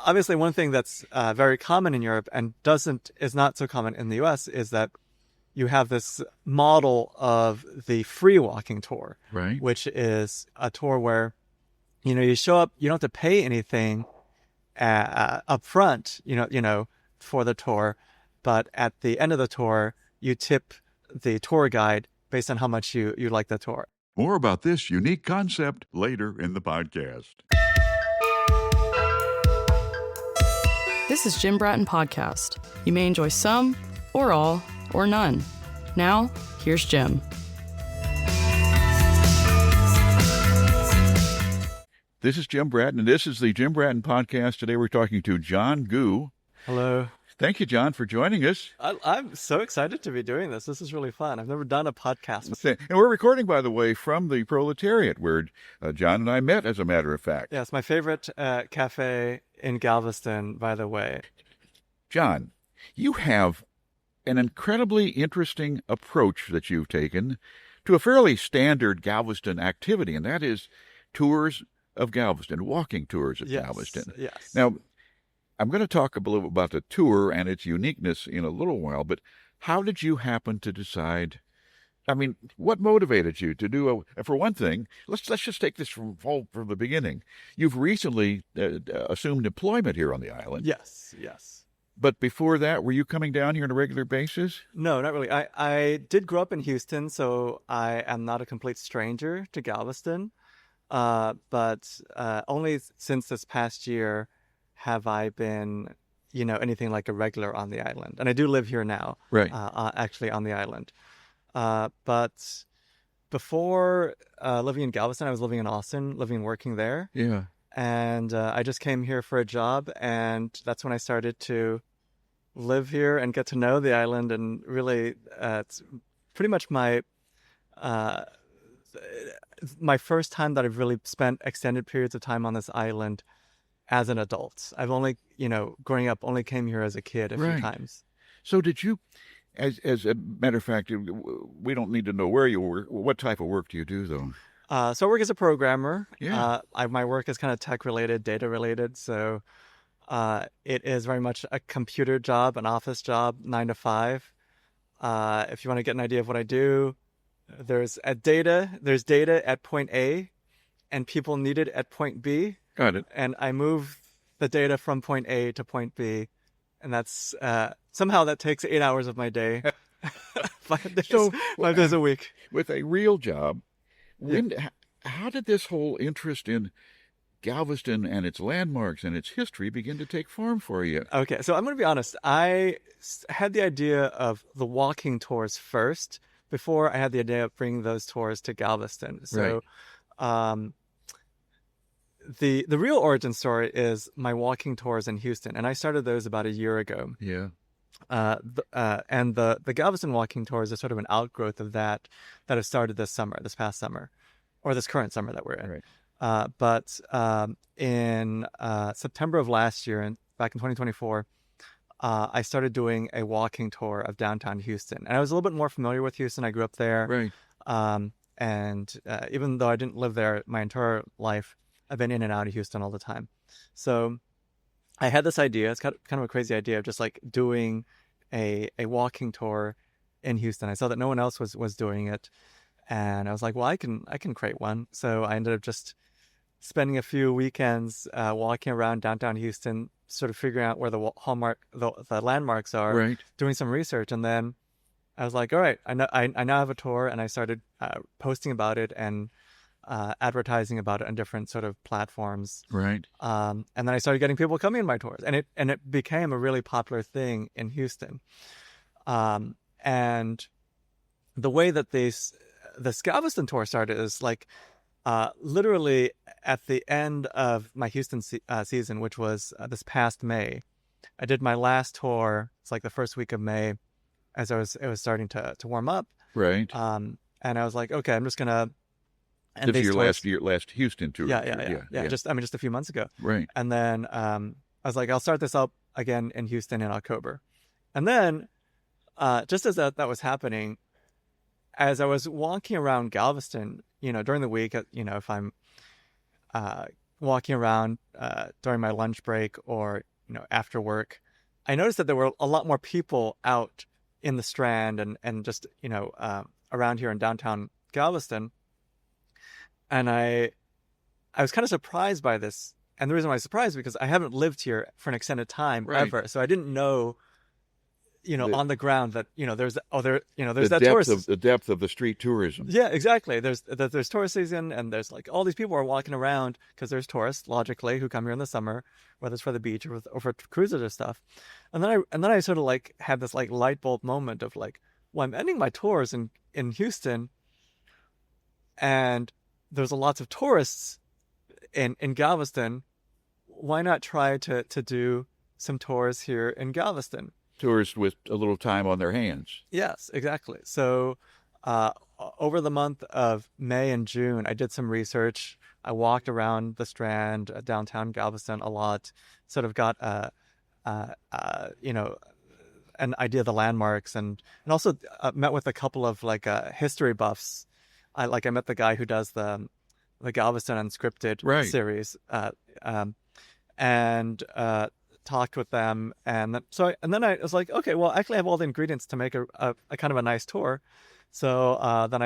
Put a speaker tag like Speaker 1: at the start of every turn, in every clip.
Speaker 1: obviously one thing that's very common in Europe and is not so common in the US is that you have this model of the free walking tour,
Speaker 2: Right.
Speaker 1: which is a tour where, you show up, you don't have to pay anything up front, for the tour, but at the end of the tour, you tip the tour guide based on how much you like the tour.
Speaker 2: More about this unique concept later in the podcast.
Speaker 3: This is Jim Bratton Podcast. You may enjoy some, or all, or none. Now, here's Jim.
Speaker 2: This is Jim Bratton, and this is the Jim Bratton Podcast. Today we're talking to John Gu.
Speaker 1: Hello.
Speaker 2: Thank you, John, for joining us.
Speaker 1: I'm so excited to be doing this. This is really fun. I've never done a podcast before.
Speaker 2: And we're recording, by the way, from the Proletariat, where John and I met, as a matter of fact.
Speaker 1: Yeah, it's my favorite cafe in Galveston, by the way.
Speaker 2: John, you have an incredibly interesting approach that you've taken to a fairly standard Galveston activity, and that is tours of Galveston, walking tours of Galveston.
Speaker 1: Yes.
Speaker 2: Now, I'm going to talk a little about the tour and its uniqueness in a little while, but how did you happen to decide? I mean, what motivated you to do for one thing, let's just take this from the beginning. You've recently assumed employment here on the island.
Speaker 1: Yes.
Speaker 2: But before that, were you coming down here on a regular basis?
Speaker 1: No, not really. I did grow up in Houston, so I am not a complete stranger to Galveston. But only since this past year have I been, anything like a regular on the island. And I do live here now,
Speaker 2: right?
Speaker 1: Actually on the island. But before living in Galveston, I was living in Austin, living and working there.
Speaker 2: Yeah.
Speaker 1: And I just came here for a job, and that's when I started to live here and get to know the island. And really, it's pretty much my first time that I've really spent extended periods of time on this island as an adult. I've only, growing up, only came here as a kid a few times.
Speaker 2: So did you, as a matter of fact, we don't need to know where you work. What type of work do you do, though?
Speaker 1: So I work as a programmer.
Speaker 2: Yeah.
Speaker 1: My work is kind of tech-related, data-related. So it is very much a computer job, an office job, 9 to 5. If you want to get an idea of what I do, there's data at point A, and people need it at point B.
Speaker 2: Got it.
Speaker 1: And I move the data from point A to point B, and that's somehow that takes 8 hours of my day, 5 days a week.
Speaker 2: With a real job, how did this whole interest in Galveston and its landmarks and its history begin to take form for you?
Speaker 1: Okay, so I'm going to be honest. I had the idea of the walking tours first before I had the idea of bringing those tours to Galveston. So the real origin story is my walking tours in Houston, and I started those about a year ago.
Speaker 2: Yeah.
Speaker 1: And the Galveston walking tours are sort of an outgrowth of that has started this past summer, or this current summer that we're in.
Speaker 2: Right.
Speaker 1: But in September of last year, back in 2024, I started doing a walking tour of downtown Houston. And I was a little bit more familiar with Houston. I grew up there.
Speaker 2: Right.
Speaker 1: And even though I didn't live there my entire life, I've been in and out of Houston all the time. So I had this idea. It's kind of a crazy idea of just like doing a walking tour in Houston. I saw that no one else was doing it. And I was like, well, I can create one. So I ended up just spending a few weekends walking around downtown Houston, sort of figuring out where the landmarks are,
Speaker 2: Right.
Speaker 1: doing some research. And then I was like, all right, I now have a tour, and I started posting about it and advertising about it on different sort of platforms.
Speaker 2: Right.
Speaker 1: And then I started getting people coming in my tours, and it became a really popular thing in Houston. And the way that this Galveston tour started is like literally at the end of my Houston season, which was this past May. I did my last tour. It's like the first week of May, as it was starting to warm up.
Speaker 2: Right.
Speaker 1: And I was like, okay, I'm just gonna. And
Speaker 2: This is
Speaker 1: tours,
Speaker 2: your last Houston tour.
Speaker 1: Yeah. Just a few months ago.
Speaker 2: Right.
Speaker 1: And then I was like, I'll start this up again in Houston in October. And then just as that was happening, as I was walking around Galveston, during the week, if I'm walking around during my lunch break or after work, I noticed that there were a lot more people out in the Strand and just around here in downtown Galveston, and I was kind of surprised by this. And the reason why I was surprised is because I haven't lived here for an extended time
Speaker 2: Right.
Speaker 1: ever, so I didn't know
Speaker 2: The
Speaker 1: on the ground that there's
Speaker 2: the
Speaker 1: there's that
Speaker 2: depth of
Speaker 1: tourist.
Speaker 2: the depth of the street tourism.
Speaker 1: Yeah, exactly. There's tourist season, and there's like all these people are walking around because there's tourists, logically, who come here in the summer, whether it's for the beach or for cruises or stuff. And then I sort of like had this like light bulb moment of like, well, I'm ending my tours in Houston, and there's lots of tourists in Galveston. Why not try to do some tours here in Galveston?
Speaker 2: Tourists with a little time on their hands.
Speaker 1: Yes, exactly. So, over the month of May and June, I did some research. I walked around the Strand, downtown Galveston a lot, sort of got an idea of the landmarks, and also met with a couple of like history buffs. I met the guy who does the Galveston Unscripted
Speaker 2: Right.
Speaker 1: series, and talked with them, and then I was like, okay, well, actually, I have all the ingredients to make a kind of a nice tour. So then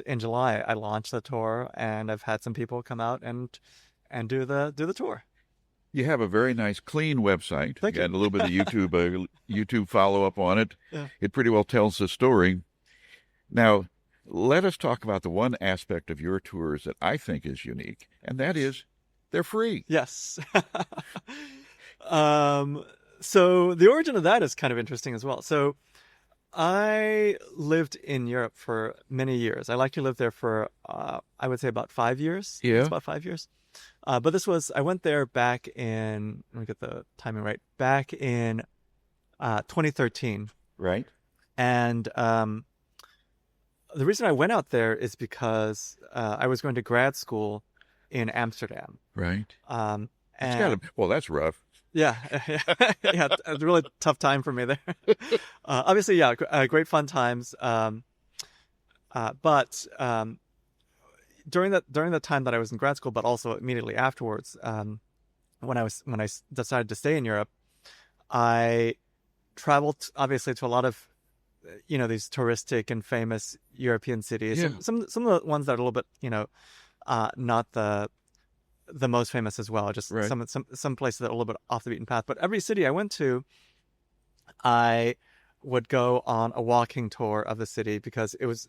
Speaker 1: in July I launched the tour, and I've had some people come out and do the tour.
Speaker 2: You have a very nice, clean website.
Speaker 1: Thank you.
Speaker 2: Got a little bit of YouTube follow up on it.
Speaker 1: Yeah.
Speaker 2: It pretty well tells the story. Now, let us talk about the one aspect of your tours that I think is unique, and that is they're free.
Speaker 1: Yes. So the origin of that is kind of interesting as well. So I lived in Europe for many years. I actually lived there for, I would say about 5 years.
Speaker 2: Yeah.
Speaker 1: It's about 5 years. But I went there back in, let me get the timing right, back in 2013.
Speaker 2: Right.
Speaker 1: And the reason I went out there is because I was going to grad school in Amsterdam.
Speaker 2: Right.
Speaker 1: And
Speaker 2: Well, that's rough.
Speaker 1: yeah, yeah, it was a really tough time for me there. Obviously, yeah, great fun times. But during the time that I was in grad school, but also immediately afterwards, when I decided to stay in Europe, I traveled obviously to a lot of these touristic and famous European cities.
Speaker 2: Yeah.
Speaker 1: Some of the ones that are a little bit not the most famous as well. Just
Speaker 2: Right.
Speaker 1: some places that are a little bit off the beaten path. But every city I went to, I would go on a walking tour of the city because it was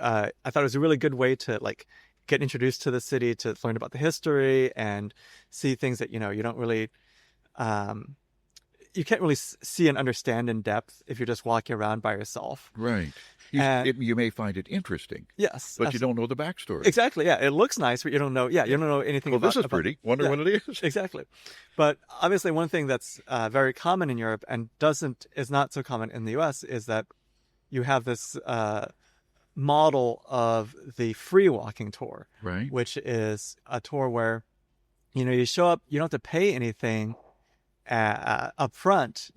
Speaker 1: I thought it was a really good way to like get introduced to the city, to learn about the history and see things that you don't really you can't really see and understand in depth if you're just walking around by yourself.
Speaker 2: Right. You may find it interesting,
Speaker 1: Yes,
Speaker 2: but you don't know the backstory.
Speaker 1: exactly. Yeah, it looks nice, but you don't know. Yeah, you don't know anything
Speaker 2: Well,
Speaker 1: about.
Speaker 2: this is pretty. Wonder
Speaker 1: yeah.
Speaker 2: what it is.
Speaker 1: Exactly. But obviously, one thing that's very common in Europe and is not so common in the U.S. is that you have this model of the free walking tour,
Speaker 2: Right.
Speaker 1: which is a tour where you show up, you don't have to pay anything up front,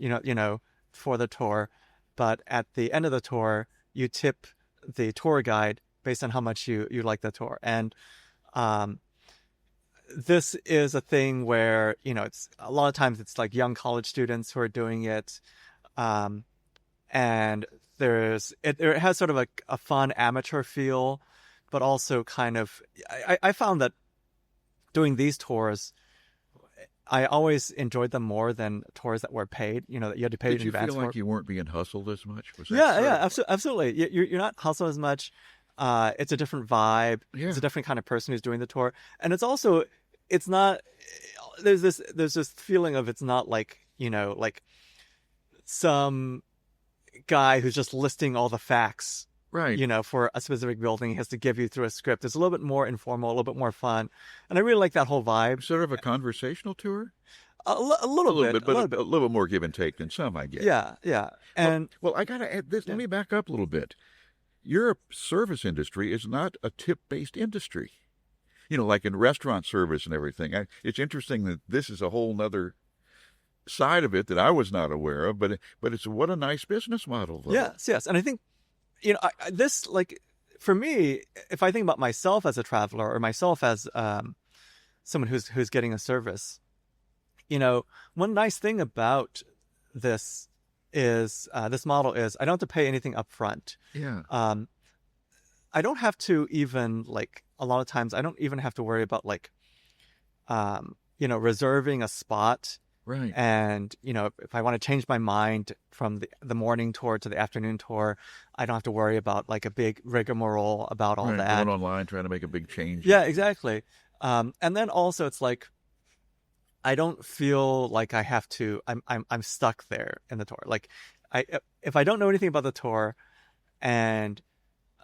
Speaker 1: for the tour, but at the end of the tour, you tip the tour guide based on how much you like the tour. And this is a thing where it's a lot of times it's like young college students who are doing it, and it has sort of a fun amateur feel, but also kind of I found that doing these tours, I always enjoyed them more than tours that were paid. That you had to pay
Speaker 2: Did
Speaker 1: in
Speaker 2: you
Speaker 1: advance
Speaker 2: feel
Speaker 1: for.
Speaker 2: like you weren't being hustled as much? Was that
Speaker 1: Yeah,
Speaker 2: sort
Speaker 1: yeah,
Speaker 2: of-
Speaker 1: absolutely. You're not hustled as much. It's a different vibe.
Speaker 2: Yeah.
Speaker 1: It's a different kind of person who's doing the tour, and it's not. There's this feeling of it's not like like some guy who's just listing all the facts.
Speaker 2: Right.
Speaker 1: For a specific building, he has to give you through a script. It's a little bit more informal, a little bit more fun, and I really like that whole vibe.
Speaker 2: Sort of a conversational tour?
Speaker 1: A little
Speaker 2: A little
Speaker 1: bit,
Speaker 2: bit,
Speaker 1: a
Speaker 2: but
Speaker 1: little bit.
Speaker 2: a little more give and take than some, I guess.
Speaker 1: Yeah, yeah, and
Speaker 2: Well, I got to add this.
Speaker 1: Yeah.
Speaker 2: Let me back up a little bit. Your service industry is not a tip-based industry. Like in restaurant service and everything. It's interesting that this is a whole nother side of it that I was not aware of, but it's what a nice business model, though.
Speaker 1: yes, and I think this, like, for me, if I think about myself as a traveler or myself as someone who's getting a service. One nice thing about this is this model is I don't have to pay anything up front.
Speaker 2: Yeah.
Speaker 1: I don't have to even a lot of times I don't even have to worry about reserving a spot.
Speaker 2: Right.
Speaker 1: And, if I want to change my mind from the morning tour to the afternoon tour, I don't have to worry about a big rigmarole about all
Speaker 2: Right.
Speaker 1: that.
Speaker 2: Going online, trying to make a big change.
Speaker 1: Yeah, exactly. And then also it's I don't feel like I have to. I'm stuck there in the tour. If I don't know anything about the tour, and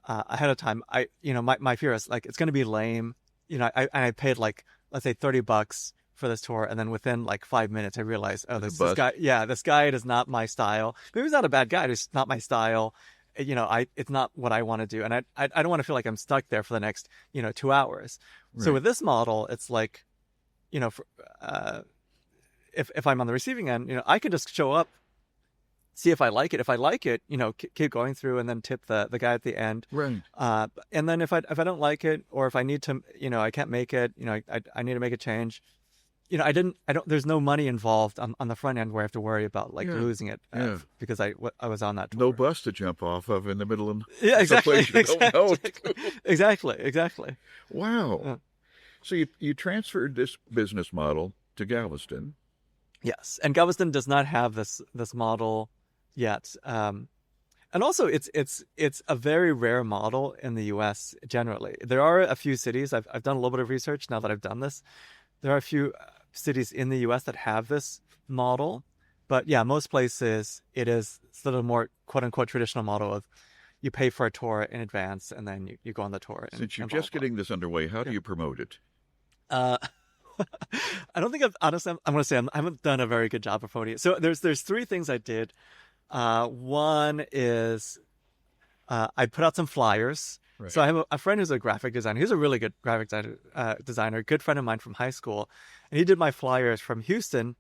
Speaker 1: ahead of time, my fear is it's going to be lame. I paid let's say $30 for this tour, and then within 5 minutes, I realized, oh, this guy, this guide is not my style. Maybe he's not a bad guy, it's not my style. It's not what I want to do, and I don't want to feel like I'm stuck there for the next 2 hours.
Speaker 2: Right.
Speaker 1: So with this model, it's for, if I'm on the receiving end, I can just show up, see if I like it. If I like it, keep going through and then tip the guy at the end.
Speaker 2: Right.
Speaker 1: And then if I don't like it, or if I need to, I can't make it, I need to make a change. There's no money involved on the front end where I have to worry about losing it because I was on that tour.
Speaker 2: No bus to jump off of in the middle of
Speaker 1: exactly.
Speaker 2: someplace you don't know.
Speaker 1: Exactly.
Speaker 2: Wow. So you transferred this business model to Galveston.
Speaker 1: Yes, and Galveston does not have this model yet. And also, it's a very rare model in the U.S. generally. There are a few cities. I've done a little bit of research now that I've done this. There are a few cities in the U.S. that have this model, but yeah, most places it is sort of more quote unquote traditional model of you pay for a tour in advance and then you go on the tour.
Speaker 2: Since you're just getting this underway, how do you promote it?
Speaker 1: I don't think I'm going to say I haven't done a very good job of promoting it. So there's three things I did. One is I put out some flyers. Right. So I have a friend who's a graphic designer. He's a really good graphic designer, good friend of mine from high school. And he did my flyers from Houston.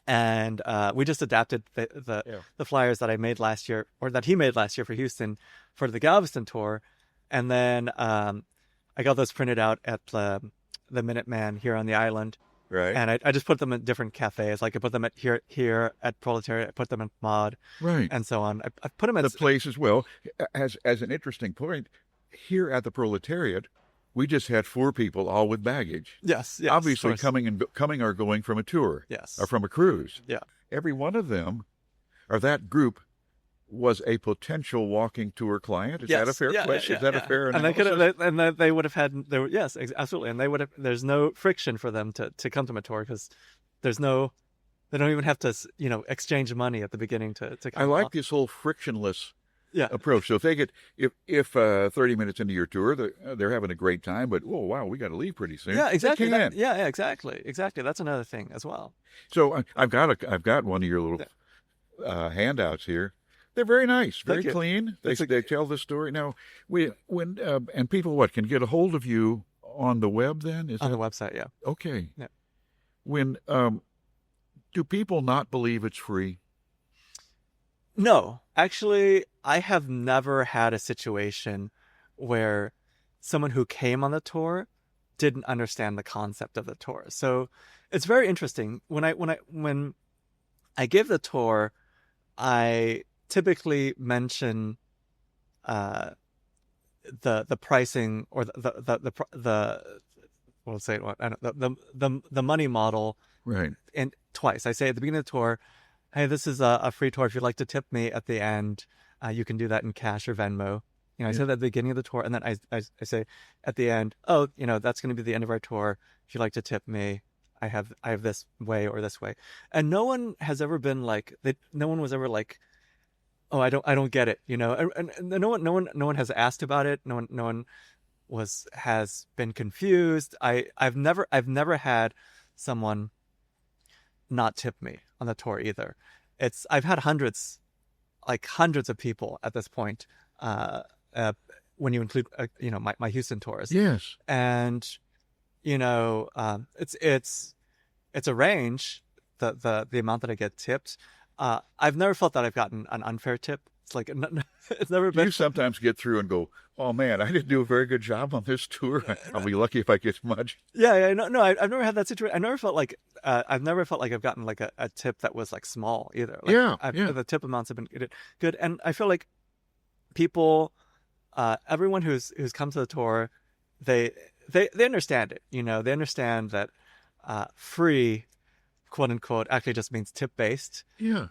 Speaker 1: And we just adapted the flyers that I made last year, or that he made last year for Houston for the Galveston tour. And then I got those printed out at the Minuteman here on the island.
Speaker 2: Right.
Speaker 1: And I just put them in different cafes. I put them at here at Proletariat. I put them in Mod.
Speaker 2: Right.
Speaker 1: And so on. I put them at
Speaker 2: the place as well. As an interesting point, here at the Proletariat, we just had 4 people all with baggage.
Speaker 1: Yes.
Speaker 2: Obviously coming or going from a tour.
Speaker 1: Yes.
Speaker 2: Or from a cruise.
Speaker 1: Yeah.
Speaker 2: Every one of them, or that group, was a potential walking tour client. Is that a fair question? Is that a fair analysis?
Speaker 1: And they would have had yes, absolutely. And they would have. There's no friction for them to come to my tour because they don't even have to exchange money at the beginning to come.
Speaker 2: I like this whole frictionless approach. So if they get if 30 minutes into your tour they're having a great time, but oh wow, we got to leave pretty soon.
Speaker 1: Yeah, exactly.
Speaker 2: They can.
Speaker 1: Exactly. That's another thing as well.
Speaker 2: So I've got one of your little handouts here. They're very nice, very clean. They tell the story. Now, and people can get a hold of you on the web then?
Speaker 1: On the website, yeah.
Speaker 2: Okay.
Speaker 1: Yeah.
Speaker 2: When do people not believe it's free?
Speaker 1: No, actually, I have never had a situation where someone who came on the tour didn't understand the concept of the tour. So it's very interesting. When I give the tour, I typically mention the pricing or the money model,
Speaker 2: right? And
Speaker 1: twice. I say at the beginning of the tour, hey, this is a free tour. If you'd like to tip me at the end, you can do that in cash or Venmo. I said that at the beginning of the tour, and then I say at the end, oh, that's going to be the end of our tour. If you'd like to tip me, I have this way or this way. And no one has ever been no one was ever like, oh, I don't get it, and no one has asked about it. No one has been confused. I've never had someone not tip me on the tour either. I've had hundreds of people at this point, when you include my Houston tours.
Speaker 2: Yes.
Speaker 1: And it's a range, the amount that I get tipped. I've never felt that I've gotten an unfair tip. It's It's never
Speaker 2: Do
Speaker 1: been.
Speaker 2: you sometimes get through and go, "Oh man, I didn't do a very good job on this tour. I'll be lucky if I get much."
Speaker 1: Yeah, yeah, no, no. I've never had that situation. I've never felt like I've gotten like a tip that was like small either. Like
Speaker 2: Yeah,
Speaker 1: I've
Speaker 2: yeah.
Speaker 1: the tip amounts have been good, and I feel like people, everyone who's come to the tour, they they understand it. You know, they understand that free, quote unquote, actually just means tip based.
Speaker 2: Yeah.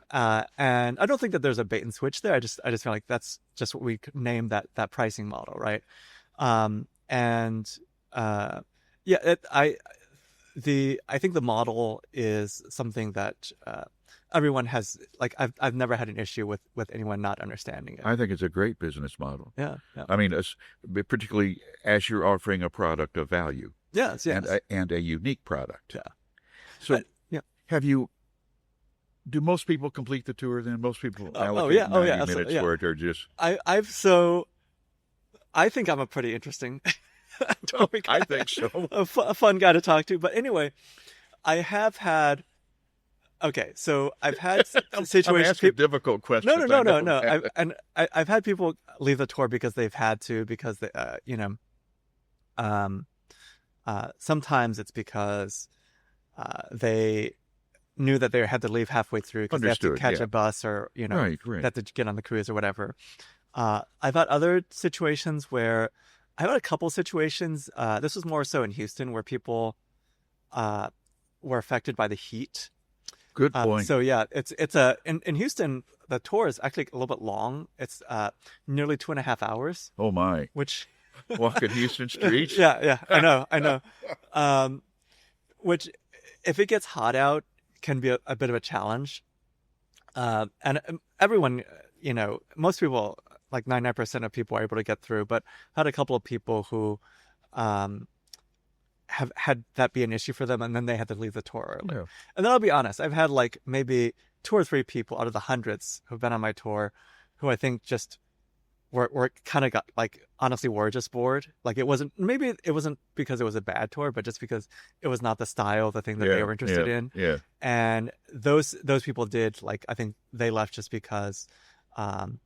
Speaker 1: And I don't think that there's a bait and switch there. I just feel like that's just what we could name that pricing model, right? And yeah, I think the model is something that everyone has. Like I've never had an issue with anyone not understanding it.
Speaker 2: I think it's a great business model.
Speaker 1: Yeah, yeah,
Speaker 2: I mean, particularly as you're offering a product of value
Speaker 1: yes, yes,
Speaker 2: and a unique product.
Speaker 1: yeah,
Speaker 2: So,
Speaker 1: yeah.
Speaker 2: have you? Do most people complete the tour? Then most people
Speaker 1: Oh
Speaker 2: allocate
Speaker 1: yeah, oh yeah,
Speaker 2: 90
Speaker 1: absolutely,
Speaker 2: minutes
Speaker 1: yeah.
Speaker 2: for it, or just?
Speaker 1: I've so I think I'm a pretty interesting tour
Speaker 2: I
Speaker 1: guide,
Speaker 2: think so.
Speaker 1: a fun guy to talk to. But anyway, I have had. Okay, so I've had
Speaker 2: I'm
Speaker 1: situations.
Speaker 2: asking difficult questions.
Speaker 1: No, no, no,
Speaker 2: I
Speaker 1: no,
Speaker 2: know
Speaker 1: no.
Speaker 2: that.
Speaker 1: I've had people leave the tour because they've had to because they um sometimes it's because they knew that they had to leave halfway through because they have to
Speaker 2: Understood.
Speaker 1: catch
Speaker 2: Yeah.
Speaker 1: a bus or
Speaker 2: Right.
Speaker 1: they
Speaker 2: Right.
Speaker 1: have to get on the cruise or whatever. I've had other situations where I've had a couple situations. This was more so in Houston where people uh were affected by the heat.
Speaker 2: Good point.
Speaker 1: So yeah, it's a in Houston the tour is actually a little bit long. It's nearly 2.5 hours,
Speaker 2: Oh my!
Speaker 1: which
Speaker 2: Walking Houston streets.
Speaker 1: yeah, yeah, I know. Um, which if it gets hot out can be a bit of a challenge. And everyone, most people, like 99% of people are able to get through, but I had a couple of people who um have had that be an issue for them and then they had to leave the tour early.
Speaker 2: Yeah.
Speaker 1: And then I'll be honest, I've had like maybe two or three people out of the hundreds who've been on my tour who I think just were kind of got like honestly were just bored. Like maybe it wasn't because it was a bad tour, but just because it was not the style, the thing that they
Speaker 2: Yeah.
Speaker 1: were interested in.
Speaker 2: Yeah.
Speaker 1: And those people did like I think they left just because um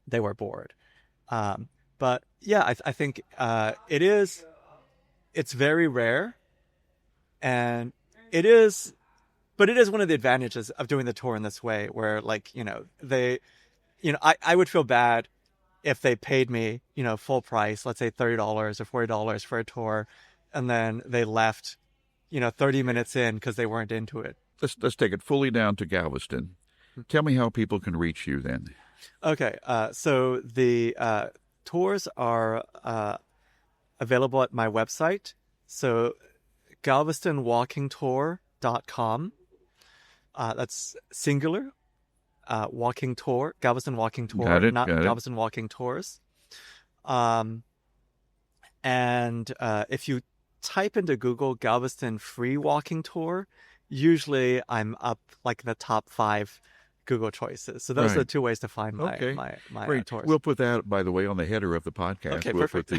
Speaker 1: they were bored. But yeah, I think it's very rare and it is but it is one of the advantages of doing the tour in this way where like I would feel bad if they paid me full price, let's say $30 or $40 for a tour, and then they left 30 minutes in because they weren't into it.
Speaker 2: Let's take it fully down to Galveston. Tell me how people can reach you then.
Speaker 1: Okay, so the tours are available at my website, so galvestonwalkingtour.com. That's singular. Walking tour, Galveston Walking Tour,
Speaker 2: Got it.
Speaker 1: not
Speaker 2: Got it.
Speaker 1: Galveston Walking Tours. And if you type into Google Galveston Free Walking Tour, usually I'm up like the top 5 Google choices. So those are the
Speaker 2: Right.
Speaker 1: two ways to find my
Speaker 2: Okay.
Speaker 1: my
Speaker 2: Great.
Speaker 1: tours.
Speaker 2: We'll put that, by the way, on the header of the podcast.
Speaker 1: Okay,
Speaker 2: We'll
Speaker 1: perfect.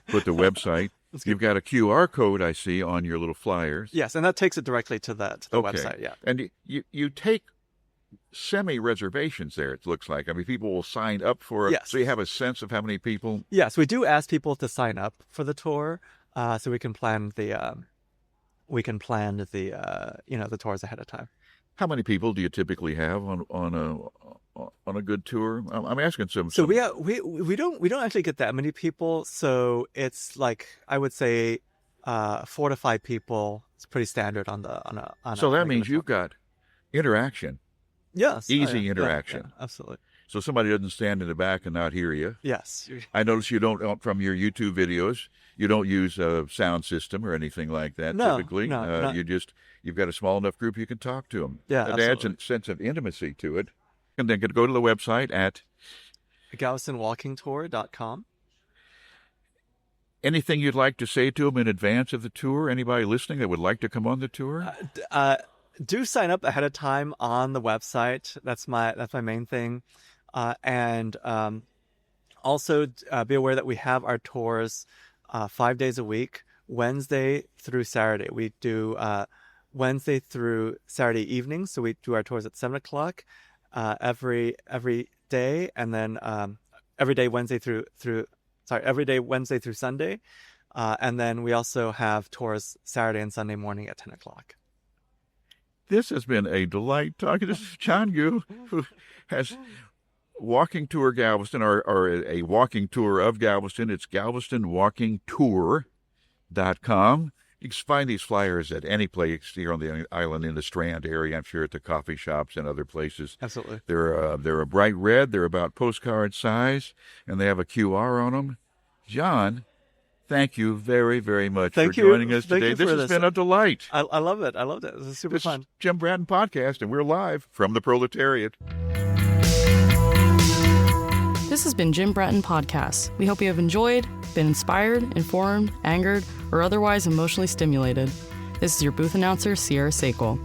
Speaker 2: put the website.
Speaker 1: That's good.
Speaker 2: You've got a QR code I see on your little flyers.
Speaker 1: Yes, and that takes it directly to the
Speaker 2: Okay.
Speaker 1: website. Yeah.
Speaker 2: And you take semi-reservations there, it looks like. I mean, people will sign up for it.
Speaker 1: Yes.
Speaker 2: So you have a sense of how many people.
Speaker 1: Yes, we do ask people to sign up for the tour, so we can plan the the tours ahead of time.
Speaker 2: How many people do you typically have on a good tour? I'm asking some.
Speaker 1: So we don't actually get that many people. So it's like I would say 4 to 5 people. It's pretty standard on
Speaker 2: So
Speaker 1: a
Speaker 2: that
Speaker 1: regular
Speaker 2: means
Speaker 1: tour.
Speaker 2: you've got interaction,
Speaker 1: Yes,
Speaker 2: easy
Speaker 1: yeah,
Speaker 2: interaction.
Speaker 1: yeah, absolutely.
Speaker 2: so somebody doesn't stand in the back and not hear you.
Speaker 1: Yes,
Speaker 2: I notice you don't, from your YouTube videos, you don't use a sound system or anything like that.
Speaker 1: No,
Speaker 2: Typically,
Speaker 1: no, no.
Speaker 2: you've got a small enough group you can talk to them.
Speaker 1: Yeah,
Speaker 2: It adds a
Speaker 1: absolutely.
Speaker 2: sense of intimacy to it. And then go to the website at
Speaker 1: GalvestonWalkingTour.com.
Speaker 2: anything you'd like to say to them in advance of the tour. Anybody listening that would like to come on the tour?
Speaker 1: Do sign up ahead of time on the website. That's my main thing, and also be aware that we have our tours 5 days a week, Wednesday through Saturday. We do Wednesday through Saturday evenings, so we do our tours at 7 o'clock every day, and then every day Wednesday through Sunday, and then we also have tours Saturday and Sunday morning at 10 o'clock.
Speaker 2: This has been a delight talking to John Gu, who has Walking Tour Galveston, or a walking tour of Galveston. It's galvestonwalkingtour.com. You can find these flyers at any place here on the island in the Strand area. I'm sure at the coffee shops and other places.
Speaker 1: Absolutely.
Speaker 2: They're a bright red. They're about postcard size, and they have a QR on them. John, thank you very, very much for joining us today. This has been a delight.
Speaker 1: I love it. I loved it. This is super fun.
Speaker 2: This is Jim Bratton Podcast, and we're live from the Proletariat.
Speaker 3: This has been Jim Bratton Podcast. We hope you have enjoyed, been inspired, informed, angered, or otherwise emotionally stimulated. This is your booth announcer, Sierra Sakel.